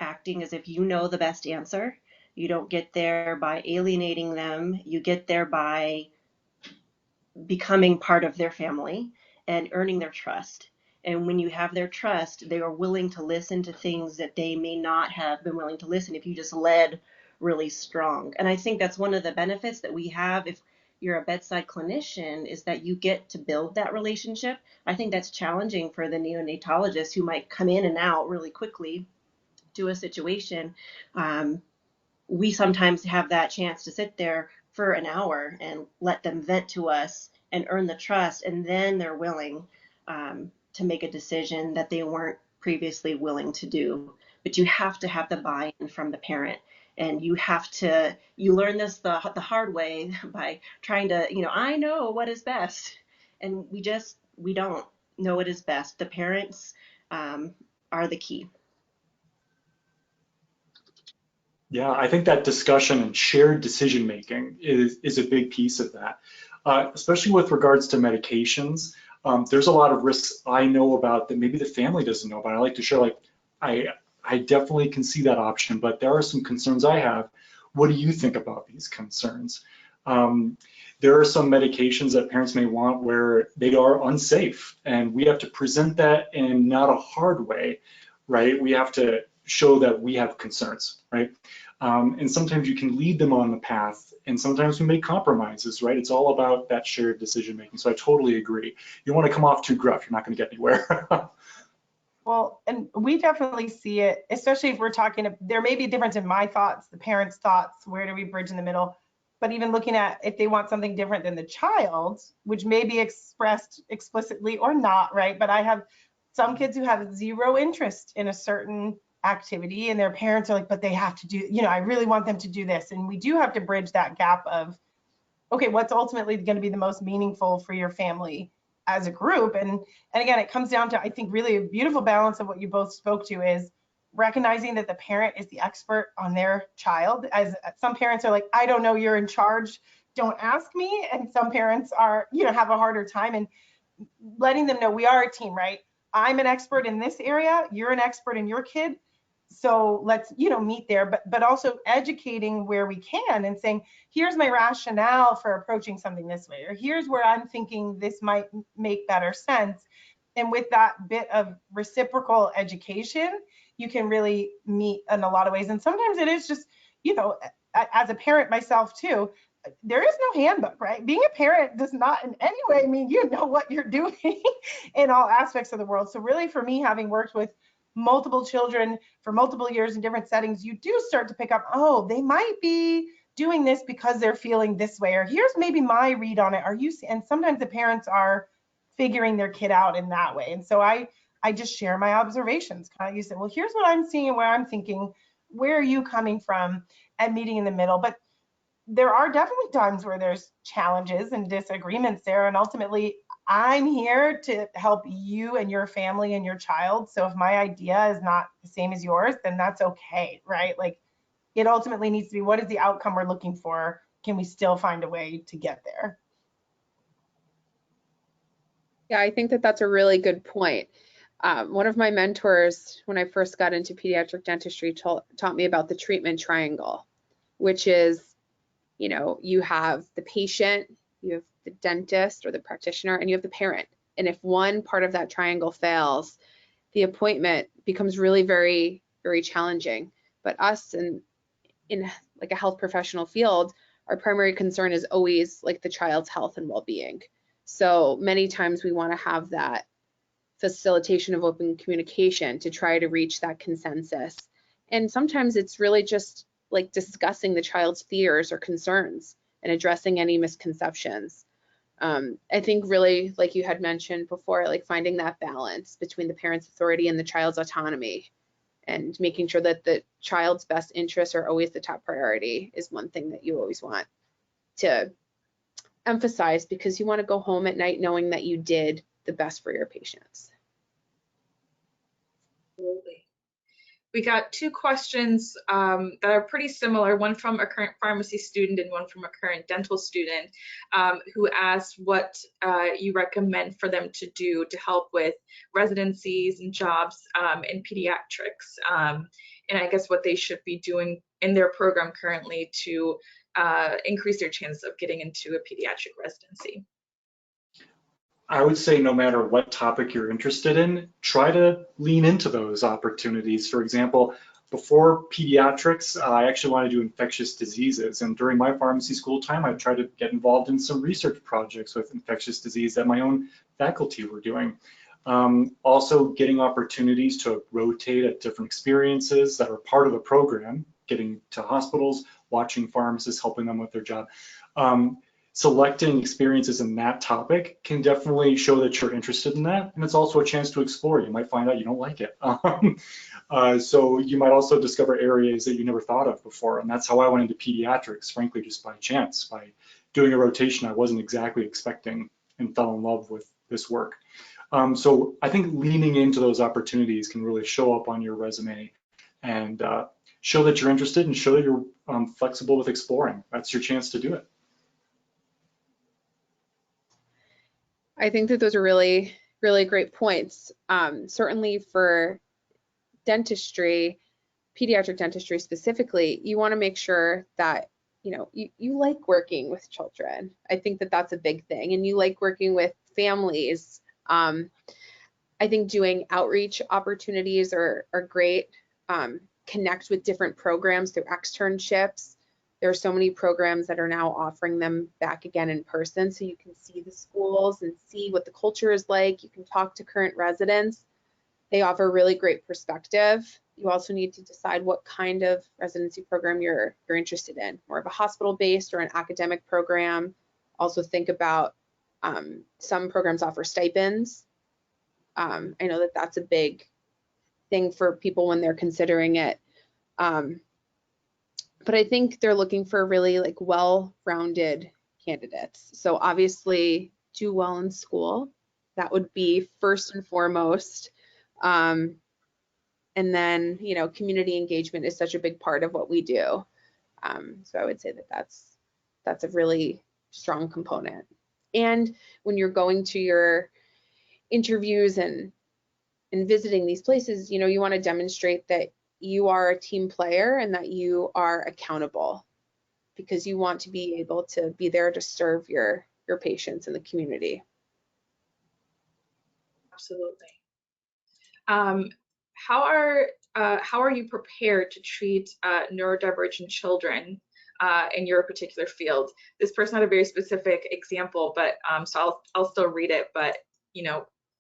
acting as if you know the best answer. You don't get there by alienating them. You get there by becoming part of their family and earning their trust. And when you have their trust, they are willing to listen to things that they may not have been willing to listen if you just led really strong. And I think that's one of the benefits that we have if you're a bedside clinician, is that you get to build that relationship. I think that's challenging for the neonatologist who might come in and out really quickly to a situation. We sometimes have that chance to sit there for an hour and let them vent to us and earn the trust, and then they're willing to make a decision that they weren't previously willing to do. But you have to have the buy-in from the parent, and you learn this the hard way by trying to, I know what is best, and we don't know what is best. The parents are the key. Yeah, I think that discussion and shared decision making is a big piece of that, especially with regards to medications. There's a lot of risks I know about that maybe the family doesn't know about. I like to share, like, I definitely can see that option, but there are some concerns I have. What do you think about these concerns? There are some medications that parents may want where they are unsafe, and we have to present that in not a hard way, right? We have to show that we have concerns, right? And sometimes you can lead them on the path, and sometimes we make compromises, right? It's all about that shared decision making. So I totally agree. You want to come off too gruff, you're not going to get anywhere. Well, and we definitely see it, especially if we're talking, there may be a difference in my thoughts, the parents' thoughts, where do we bridge in the middle? But even looking at if they want something different than the child's, which may be expressed explicitly or not, right? But I have some kids who have zero interest in a certain activity, and their parents are like, but they have to do, you know, I really want them to do this. And we do have to bridge that gap of, okay, what's ultimately going to be the most meaningful for your family as a group. And again, it comes down to, I think, really a beautiful balance of what you both spoke to is recognizing that the parent is the expert on their child. As some parents are like, I don't know, you're in charge, don't ask me. And some parents are, you know, have a harder time, and letting them know we are a team, right? I'm an expert in this area, you're an expert in your kid. So let's, you know, meet there, but also educating where we can and saying, here's my rationale for approaching something this way, or here's where I'm thinking this might make better sense. And with that bit of reciprocal education, you can really meet in a lot of ways. And sometimes it is just, you know, as a parent myself too, there is no handbook, right? Being a parent does not in any way mean you know what you're doing in all aspects of the world. So really for me, having worked with multiple children for multiple years in different settings, you do start to pick up, oh, they might be doing this because they're feeling this way, or here's maybe my read on it. Are you? And sometimes the parents are figuring their kid out in that way. And so I just share my observations. Kind of, you say, well, here's what I'm seeing and where I'm thinking. Where are you coming from? And meeting in the middle. But there are definitely times where there's challenges and disagreements there, and ultimately I'm here to help you and your family and your child. So if my idea is not the same as yours, then that's okay, right? Like, it ultimately needs to be, what is the outcome we're looking for? Can we still find a way to get there? Yeah, I think that that's a really good point. One of my mentors, when I first got into pediatric dentistry, taught me about the treatment triangle, which is, you know, you have the patient, you have the dentist or the practitioner, and you have the parent. And if one part of that triangle fails, the appointment becomes really very, very challenging. But us in like a health professional field, our primary concern is always like the child's health and well-being. So many times we want to have that facilitation of open communication to try to reach that consensus. And sometimes it's really just like discussing the child's fears or concerns and addressing any misconceptions. I think really, like you had mentioned before, like finding that balance between the parent's authority and the child's autonomy, and making sure that the child's best interests are always the top priority is one thing that you always want to emphasize, because you want to go home at night knowing that you did the best for your patients. Absolutely. We got two questions that are pretty similar, one from a current pharmacy student and one from a current dental student, who asked what you recommend for them to do to help with residencies and jobs in pediatrics, and I guess what they should be doing in their program currently to increase their chance of getting into a pediatric residency. I would say no matter what topic you're interested in, try to lean into those opportunities. For example, before pediatrics, I actually wanted to do infectious diseases. And during my pharmacy school time, I tried to get involved in some research projects with infectious disease that my own faculty were doing. Also getting opportunities to rotate at different experiences that are part of the program, getting to hospitals, watching pharmacists, helping them with their job. Selecting experiences in that topic can definitely show that you're interested in that. And it's also a chance to explore. You might find out you don't like it. So you might also discover areas that you never thought of before. And that's how I went into pediatrics, frankly, just by chance, by doing a rotation I wasn't exactly expecting, and fell in love with this work. So I think leaning into those opportunities can really show up on your resume and show that you're interested and show that you're flexible with exploring. That's your chance to do it. I think that those are really, really great points. Certainly for dentistry, pediatric dentistry specifically, you want to make sure that you like working with children. I think that that's a big thing, and you like working with families. I think doing outreach opportunities are great. Connect with different programs through externships. There are so many programs that are now offering them back again in person, so you can see the schools and see what the culture is like. You can talk to current residents. They offer really great perspective. You also need to decide what kind of residency program you're interested in, more of a hospital-based or an academic program. Also think about some programs offer stipends. I know that that's a big thing for people when they're considering it. But I think they're looking for really like well-rounded candidates. So obviously do well in school. That would be first and foremost. And then, community engagement is such a big part of what we do. So I would say that that's a really strong component. And when you're going to your interviews and visiting these places, you want to demonstrate that you are a team player and that you are accountable, because you want to be able to be there to serve your patients in the community. Absolutely. How are you prepared to treat neurodivergent children in your particular field? This person had a very specific example, but so I'll still read it, but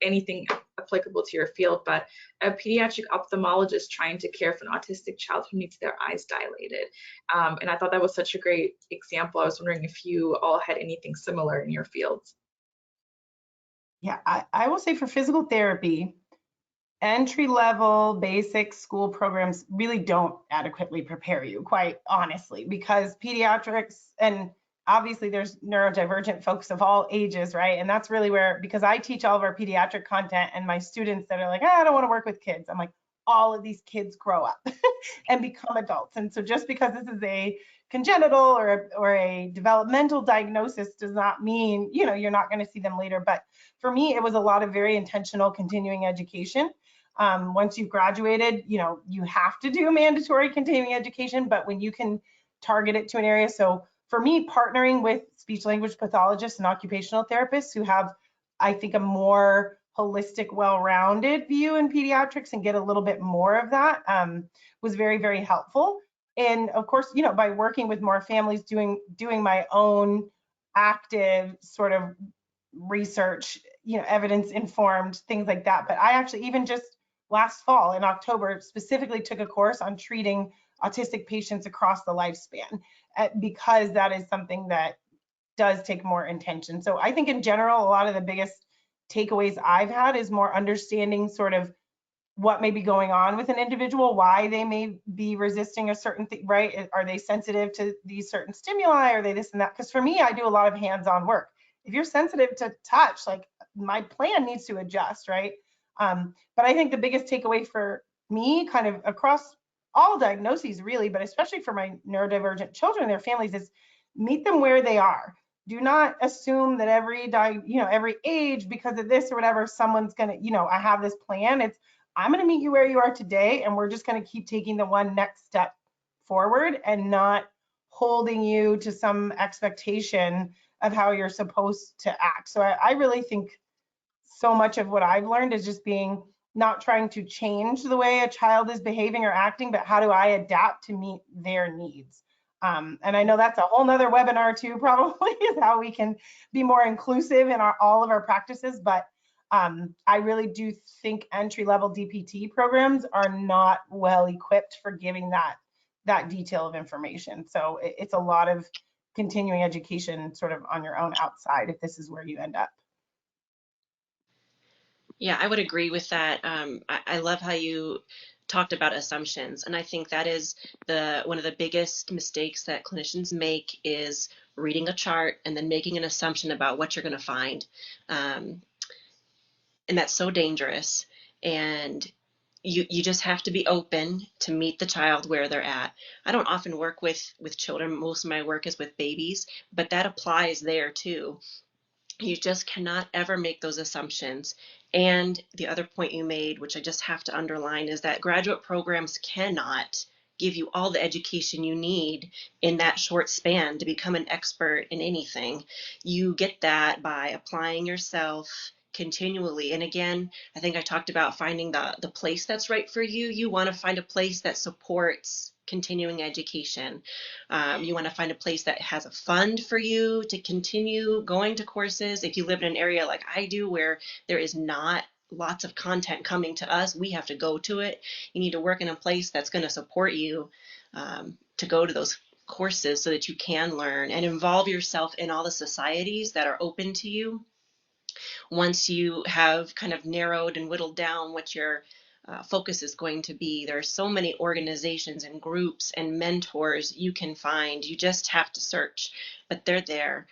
anything applicable to your field. But a pediatric ophthalmologist trying to care for an autistic child who needs their eyes dilated, and I thought that was such a great example. I was wondering if you all had anything similar in your fields. Yeah, I will say for physical therapy, entry-level basic school programs really don't adequately prepare you, quite honestly, because pediatrics, and obviously there's neurodivergent folks of all ages, right? And that's really where, because I teach all of our pediatric content, and my students that are like, I don't want to work with kids, I'm like, all of these kids grow up and become adults. And so just because this is a congenital or a developmental diagnosis does not mean, you're not going to see them later. But for me, it was a lot of very intentional continuing education. Once you've graduated, you have to do mandatory continuing education, but when you can target it to an area. So for me, partnering with speech language pathologists and occupational therapists who have, I think, a more holistic, well-rounded view in pediatrics and get a little bit more of that was very, very helpful. And of course, by working with more families, doing my own active sort of research, evidence informed, things like that. But I actually even just last fall in October specifically took a course on treating autistic patients across the lifespan, because that is something that does take more intention. So I think in general, a lot of the biggest takeaways I've had is more understanding sort of what may be going on with an individual, why they may be resisting a certain thing, right? Are they sensitive to these certain stimuli? Are they this and that? Because for me, I do a lot of hands-on work. If you're sensitive to touch, like my plan needs to adjust, right? But I think the biggest takeaway for me kind of across all diagnoses really, but especially for my neurodivergent children and their families, is meet them where they are. Do not assume that every age, because of this or whatever, someone's gonna, I have this plan. It's, I'm gonna meet you where you are today, and we're just gonna keep taking the one next step forward and not holding you to some expectation of how you're supposed to act. So I really think so much of what I've learned is just not trying to change the way a child is behaving or acting, but how do I adapt to meet their needs? And I know that's a whole nother webinar too, probably, is how we can be more inclusive in all of our practices. But I really do think entry-level DPT programs are not well equipped for giving that detail of information. So it's a lot of continuing education sort of on your own outside if this is where you end up. Yeah, I would agree with that. I love how you talked about assumptions, and I think that is one of the biggest mistakes that clinicians make is reading a chart and then making an assumption about what you're going to find, and that's so dangerous. And you just have to be open to meet the child where they're at. I don't often work with children. Most of my work is with babies, but that applies there too. You just cannot ever make those assumptions. And the other point you made, which I just have to underline, is that graduate programs cannot give you all the education you need in that short span to become an expert in anything. You get that by applying yourself continually. And again, I think I talked about finding the place that's right for you. You want to find a place that supports continuing education. You want to find a place that has a fund for you to continue going to courses. If you live in an area like I do where there is not lots of content coming to us, we have to go to it. You need to work in a place that's going to support you to go to those courses so that you can learn and involve yourself in all the societies that are open to you. Once you have kind of narrowed and whittled down what your focus is going to be, there are so many organizations and groups and mentors you can find. You just have to search, but they're there.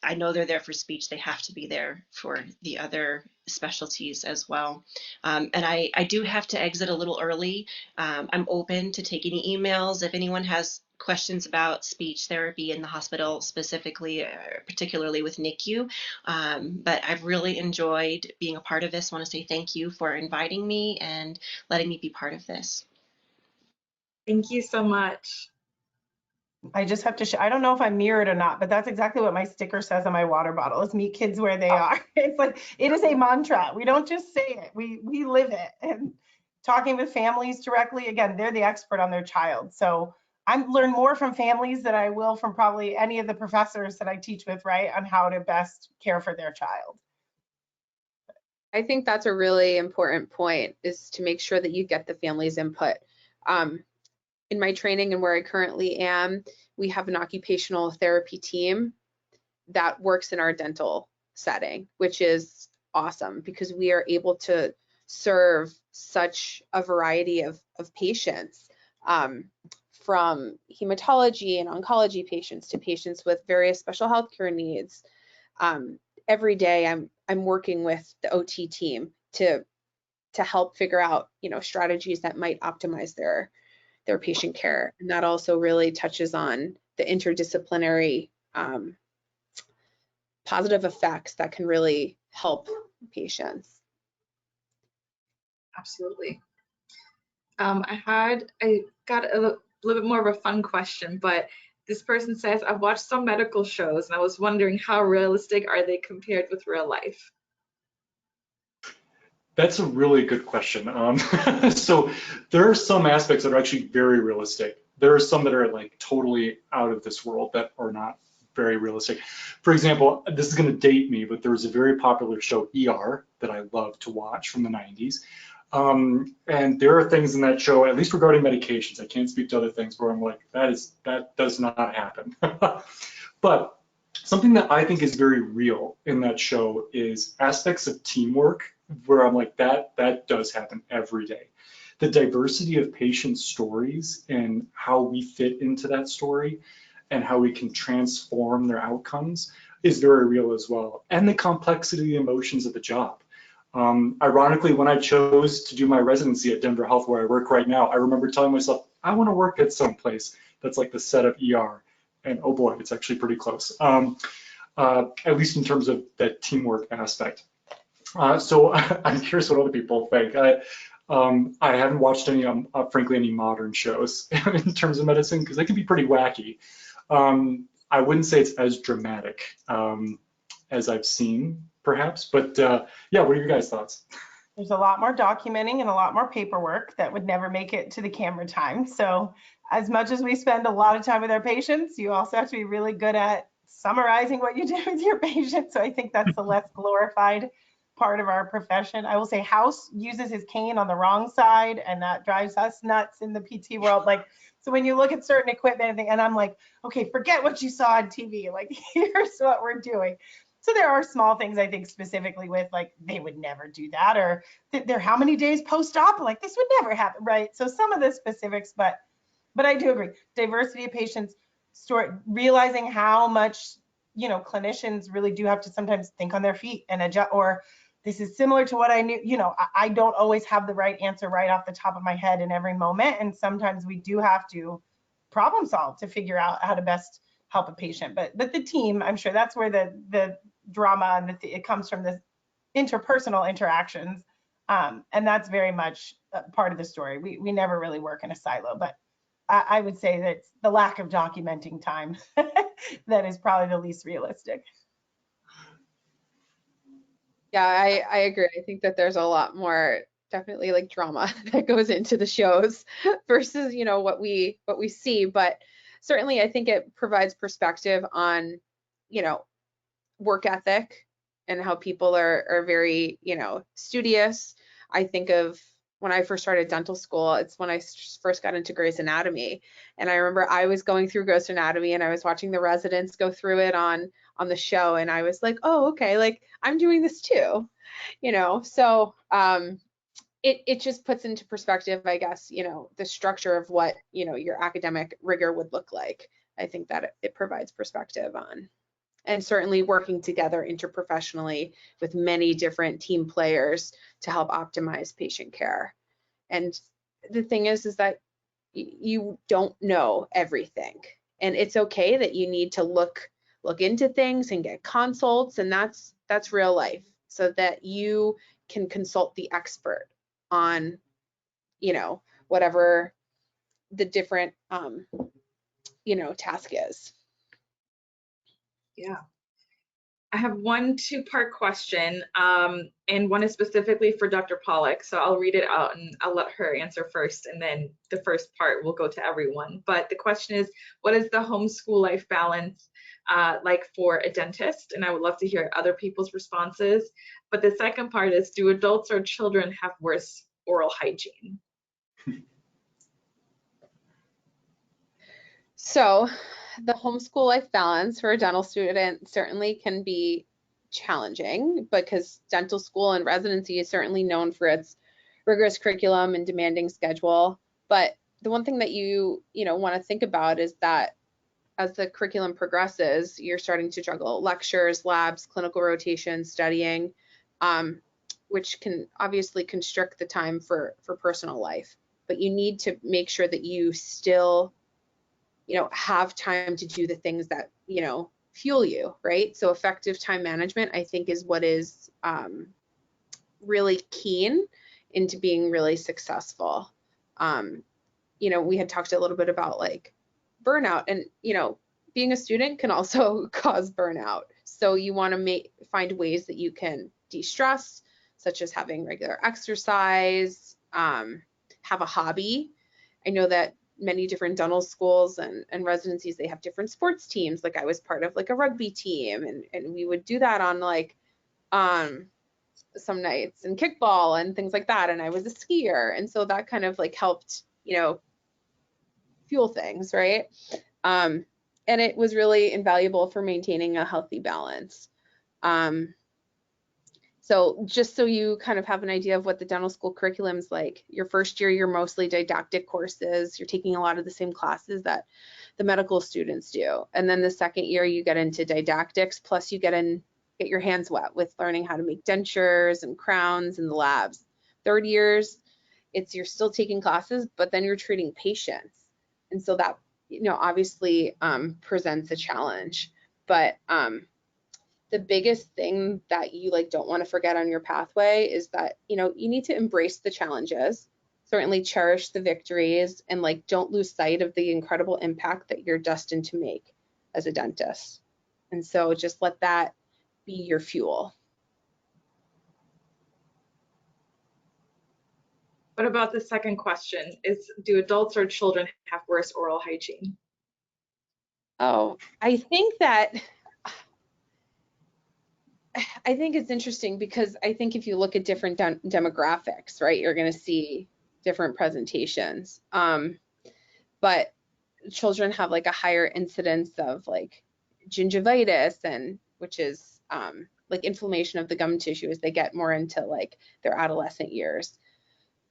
I know they're there for speech. They have to be there for the other specialties as well. And I do have to exit a little early. I'm open to take any emails if anyone has questions about speech therapy in the hospital, specifically, particularly with NICU. But I've really enjoyed being a part of this. I want to say thank you for inviting me and letting me be part of this. Thank you so much. I just have to I don't know if I'm mirrored or not, but that's exactly what my sticker says on my water bottle is meet kids where they are. It's like, it is a mantra. We don't just say it, we live it. And talking with families directly, again, they're the expert on their child. So I learn more from families than I will from probably any of the professors that I teach with, right, on how to best care for their child. I think that's a really important point, is to make sure that you get the family's input. In my training and where I currently am, we have an occupational therapy team that works in our dental setting, which is awesome because we are able to serve such a variety of patients, from hematology and oncology patients to patients with various special healthcare needs. Every day I'm working with the OT team to help figure out, strategies that might optimize their patient care. And that also really touches on the interdisciplinary positive effects that can really help patients. Absolutely. I got a little bit more of a fun question, but this person says, I've watched some medical shows and I was wondering how realistic are they compared with real life? That's a really good question. So there are some aspects that are actually very realistic. There are some that are like totally out of this world that are not very realistic. For example, this is going to date me, but there was a very popular show, ER, that I loved to watch from the 90s. And there are things in that show, at least regarding medications, I can't speak to other things, where I'm like, that does not happen. But something that I think is very real in that show is aspects of teamwork, where I'm like, that does happen every day. The diversity of patient stories and how we fit into that story and how we can transform their outcomes is very real as well. And the complexity of the emotions of the job. Ironically, when I chose to do my residency at Denver Health, where I work right now, I remember telling myself, I want to work at some place that's like the set of ER. And oh boy, it's actually pretty close, at least in terms of that teamwork aspect. So I'm curious what other people think. I haven't watched any, frankly, any modern shows in terms of medicine, because they can be pretty wacky. I wouldn't say it's as dramatic as I've seen, perhaps, but yeah, what are your guys' thoughts? There's a lot more documenting and a lot more paperwork that would never make it to the camera time. So as much as we spend a lot of time with our patients, you also have to be really good at summarizing what you did with your patients. So I think that's the less glorified part of our profession. I will say House uses his cane on the wrong side, and that drives us nuts in the PT world. Like, so when you look at certain equipment and I'm like, okay, forget what you saw on TV. Like, here's what we're doing. So there are small things, I think, specifically with like, they would never do that, or they're how many days post-op, like this would never happen, right? So some of the specifics, but I do agree. Diversity of patients, realizing how much, clinicians really do have to sometimes think on their feet and adjust, or this is similar to what I knew, I don't always have the right answer right off the top of my head in every moment. And sometimes we do have to problem solve to figure out how to best help a patient. But the team, I'm sure that's where the drama and it comes from, the interpersonal interactions. And that's very much part of the story. We never really work in a silo, but I would say that the lack of documenting time that is probably the least realistic. Yeah, I agree. I think that there's a lot more definitely like drama that goes into the shows versus, you know, what we see. But certainly I think it provides perspective on, you know, work ethic and how people are very, you know, studious. I think of when I first started dental school, it's when I first got into Grey's Anatomy. And I remember I was going through Grey's Anatomy and I was watching the residents go through it on the show. And I was like, oh, okay, like I'm doing this too, you know? So it just puts into perspective, I guess, you know, the structure of what, you know, your academic rigor would look like. I think that it provides perspective on, and certainly working together interprofessionally with many different team players to help optimize patient care. And the thing is that you don't know everything, and it's okay that you need to look into things and get consults, and that's real life, so that you can consult the expert on, you know, whatever the different you know, task is. Yeah. I have one two-part question, and one is specifically for Dr. Pawlak. So I'll read it out and I'll let her answer first, and then the first part will go to everyone. But the question is, what is the homeschool life balance like for a dentist? And I would love to hear other people's responses. But the second part is, do adults or children have worse oral hygiene? So the homeschool life balance for a dental student certainly can be challenging, because dental school and residency is certainly known for its rigorous curriculum and demanding schedule. But the one thing that you know, want to think about is that as the curriculum progresses, you're starting to juggle lectures, labs, clinical rotations, studying, which can obviously constrict the time for personal life. But you need to make sure that you still, you know, have time to do the things that, you know, fuel you, right? So effective time management, I think, is what is really keen into being really successful. You know, we had talked a little bit about like burnout, and, you know, being a student can also cause burnout. So you want to find ways that you can de-stress, such as having regular exercise, have a hobby. I know that many different dental schools and residencies, they have different sports teams. Like I was part of like a rugby team, and we would do that on like some nights, and kickball and things like that. And I was a skier, and so that kind of like helped, you know, fuel things, right? And it was really invaluable for maintaining a healthy balance. So just so you kind of have an idea of what the dental school curriculum's like, your first year, you're mostly didactic courses. You're taking a lot of the same classes that the medical students do. And then the second year, you get into didactics, plus you get your hands wet with learning how to make dentures and crowns in the labs. Third years, you're still taking classes, but then you're treating patients. And so that, you know, obviously presents a challenge. But the biggest thing that you like don't want to forget on your pathway is that, you know, you need to embrace the challenges, certainly cherish the victories, and like don't lose sight of the incredible impact that you're destined to make as a dentist. And so just let that be your fuel. What about the second question? Do adults or children have worse oral hygiene? Oh, I think it's interesting, because I think if you look at different demographics, right, you're going to see different presentations. But children have like a higher incidence of like gingivitis, and which is like inflammation of the gum tissue as they get more into like their adolescent years.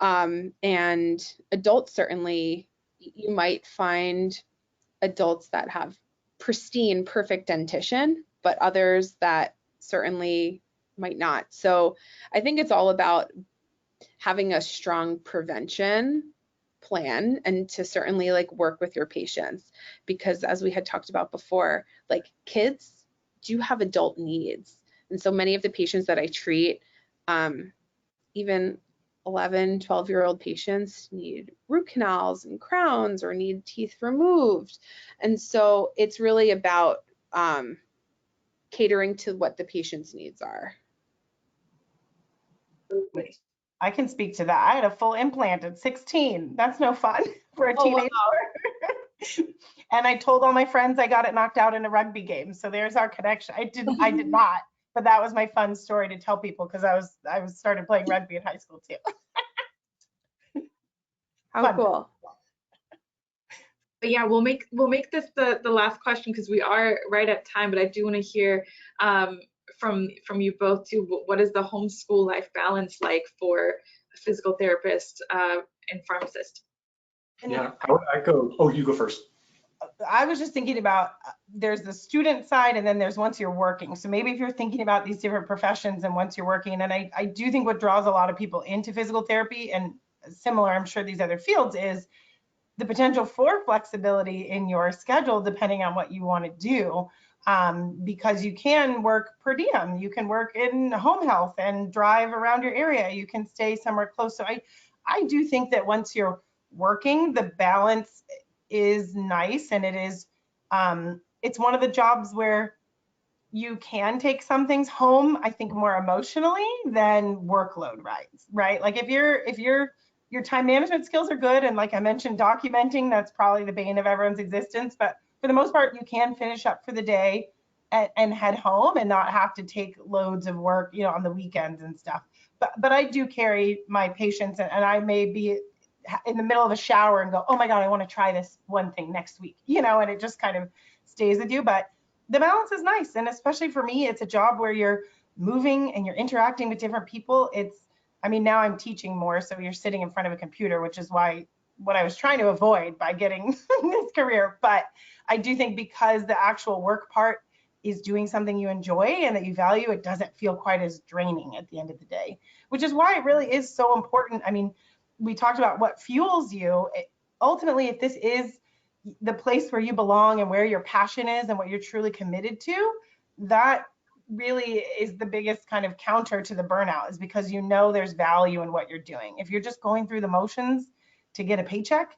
And adults, certainly, you might find adults that have pristine, perfect dentition, but others that certainly might not. So I think it's all about having a strong prevention plan, and to certainly like work with your patients, because as we had talked about before, like kids do have adult needs. And so many of the patients that I treat, even 11, 12-year-old patients need root canals and crowns or need teeth removed. And so it's really about catering to what the patient's needs are. I can speak to that. I had a full implant at 16. That's no fun for a teenager. Wow. And I told all my friends I got it knocked out in a rugby game. So there's our connection. I did not, but that was my fun story to tell people because I was started playing rugby in high school too. How Fun. cool. But yeah, we'll make this the last question because we are right at time, but I do want to hear from you both too. What is the homeschool life balance like for a physical therapist and pharmacist? Yeah, I would echo. Oh, you go first. I was just thinking about there's the student side and then there's once you're working. So maybe if you're thinking about these different professions and once you're working, and I do think what draws a lot of people into physical therapy and similar, I'm sure these other fields, is the potential for flexibility in your schedule depending on what you want to do, because you can work per diem, you can work in home health and drive around your area, you can stay somewhere close. So I do think that once you're working, the balance is nice, and it is it's one of the jobs where you can take some things home, I think, more emotionally than workload right? Like if your time management skills are good, and like I mentioned, documenting, that's probably the bane of everyone's existence, but for the most part, you can finish up for the day and head home and not have to take loads of work, you know, on the weekends and stuff. But I do carry my patients, and I may be in the middle of a shower and go, oh my God, I want to try this one thing next week, you know, and it just kind of stays with you. But the balance is nice. And especially for me, it's a job where you're moving and you're interacting with different people. I mean, now I'm teaching more, so you're sitting in front of a computer, which is what I was trying to avoid by getting this career. But I do think because the actual work part is doing something you enjoy and that you value, it doesn't feel quite as draining at the end of the day, which is why it really is so important. I mean, we talked about what fuels you. Ultimately, if this is the place where you belong and where your passion is and what you're truly committed to, that really is the biggest kind of counter to the burnout, is because you know there's value in what you're doing. If you're just going through the motions to get a paycheck,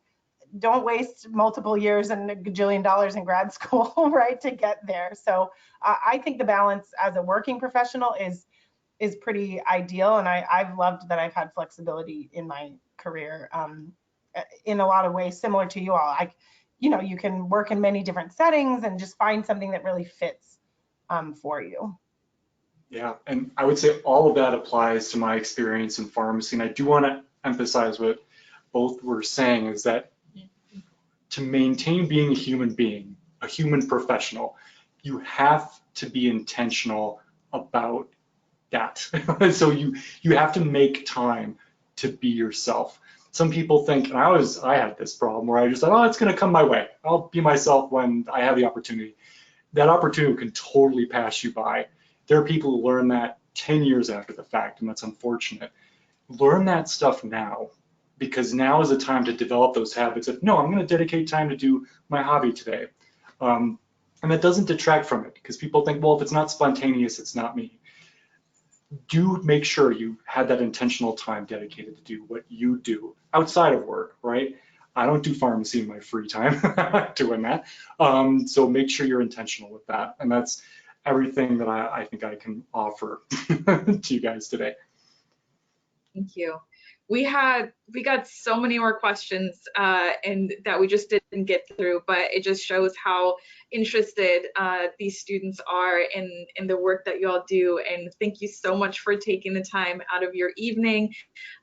don't waste multiple years and $1 gajillion in grad school, right, to get there. So I think the balance as a working professional is pretty ideal, and I've loved that I've had flexibility in my career in a lot of ways, similar to you all. You know, you can work in many different settings and just find something that really fits for you. Yeah, and I would say all of that applies to my experience in pharmacy. And I do want to emphasize what both were saying, is that to maintain being a human being, a human professional, you have to be intentional about that. So you have to make time to be yourself. Some people think, and I had this problem where I just thought, oh, it's going to come my way. I'll be myself when I have the opportunity. That opportunity can totally pass you by. There are people who learn that 10 years after the fact, and that's unfortunate. Learn that stuff now, because now is the time to develop those habits of, no, I'm going to dedicate time to do my hobby today. And that doesn't detract from it, because people think, well, if it's not spontaneous, it's not me. Do make sure you had that intentional time dedicated to do what you do outside of work, right? I don't do pharmacy in my free time doing that. So make sure you're intentional with that. And that's everything that I think I can offer to you guys today. Thank you. We got so many more questions and that we just didn't get through, but it just shows how interested these students are in the work that you all do. And thank you so much for taking the time out of your evening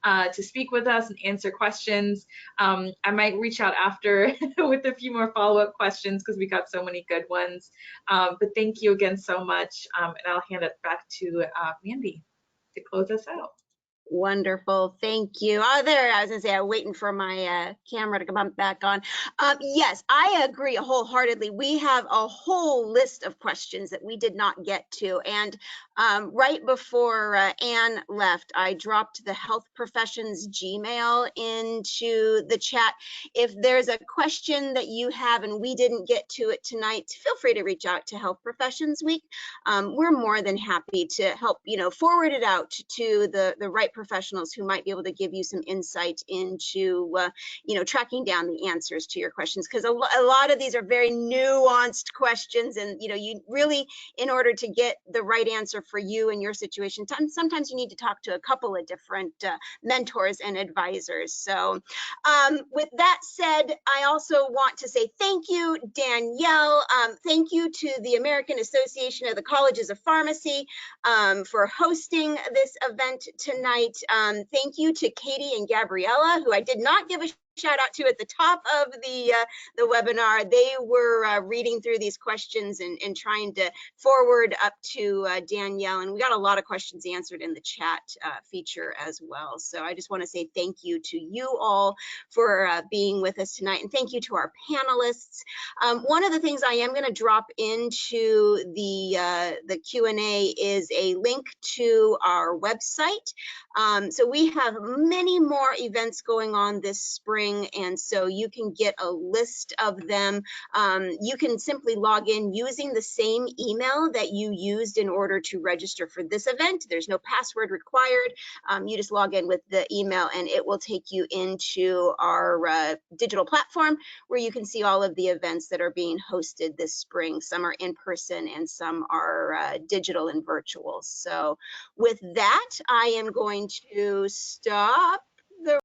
to speak with us and answer questions. I might reach out after with a few more follow-up questions because we got so many good ones. But thank you again so much. And I'll hand it back to Mandy to close us out. Wonderful. Thank you. Oh, there, I was gonna say, I'm waiting for my camera to come back on. Yes, I agree wholeheartedly. We have a whole list of questions that we did not get to. And right before Anne left, I dropped the health professions Gmail into the chat. If there's a question that you have and we didn't get to it tonight, feel free to reach out to Health Professions Week. We're more than happy to help, forward it out to the right professionals professionals who might be able to give you some insight into, you know, tracking down the answers to your questions, because a lot of these are very nuanced questions, and you know, you really, in order to get the right answer for you and your situation, sometimes you need to talk to a couple of different mentors and advisors. So with that said, I also want to say thank you, Danielle. Thank you to the American Association of the Colleges of Pharmacy for hosting this event tonight. Thank you to Katie and Gabriella, who I did not give a shout out to at the top of the webinar. They were reading through these questions and trying to forward up to Danielle, and we got a lot of questions answered in the chat feature as well. So I just want to say thank you to you all for being with us tonight, and thank you to our panelists. One of the things I am going to drop into the Q&A is a link to our website. So we have many more events going on this spring, and so you can get a list of them. You can simply log in using the same email that you used in order to register for this event. There's no password required. You just log in with the email, and it will take you into our digital platform where you can see all of the events that are being hosted this spring. Some are in person and some are digital and virtual. So with that, I am going to stop